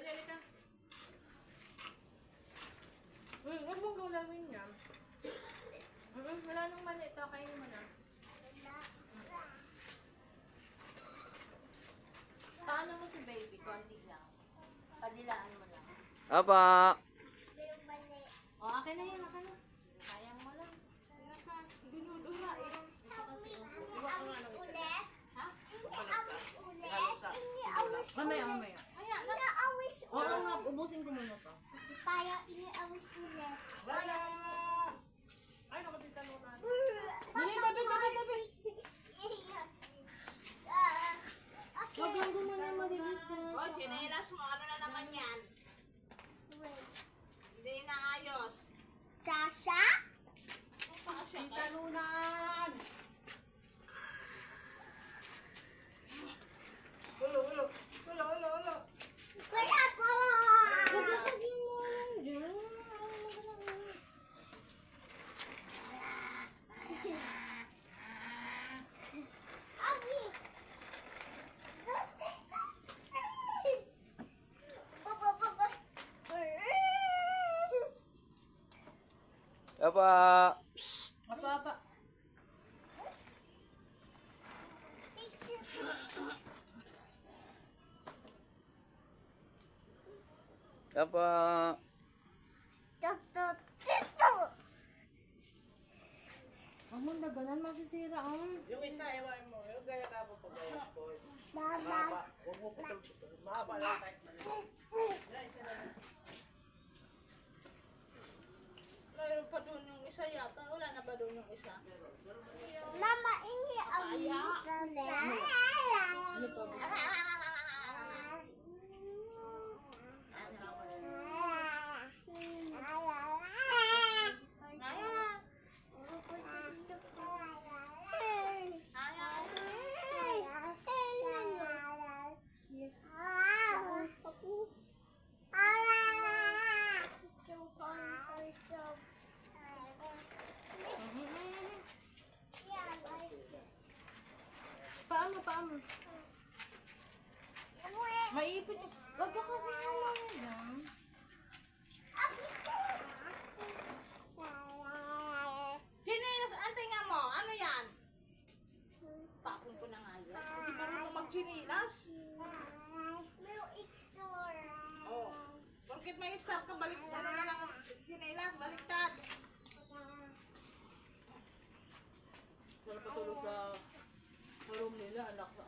halika. Huwag mong gulawin yan. Wala nang mali ito. Kainin mo na. Paano mo si baby? Konti lang. Padilaan mo lang. Apa? O, akin na yan. Akin na. Sayang mo lang. Sige ka. Dinudura eh. Ha? Mamaya, mamaya. Oo nga, ubusin ko muna to. Para ini-awis ulit. Wala! Ay, nakatitalunan. Dali, tabi. Wag lang gumana, malilis ka na. O, chinelas mo. Ano na naman yan? Hindi na ayos. Sasha? Talunan! Ulo. Wala ko! Pagkakagin mo lang dyan. Abi! Apa? Psst. Apa. Apa? Ang mong daganan, masisira ang. Yung isa, ewan mo. Yung gaya na po pag-ayat ko. Mama! Huwag mo putol-putol. Mahaba lang kahit mali. Yan, isa na lang. Mayroon pa doon yung isa yata. Wala na ba doon yung isa? Mama, ini-awis ulit. Ano to? Paano? Maipit. Wag ka kasi naman yan. Chinelas, antay nga mo. Ano yan? Tapon ko na nga yan. Hindi marunong mag-chinelas. Merong iksor. Oh. Bakit may start ka? Balik na lang ang chinelas. Baliktad. Wala patulog sa room nila, anak ko.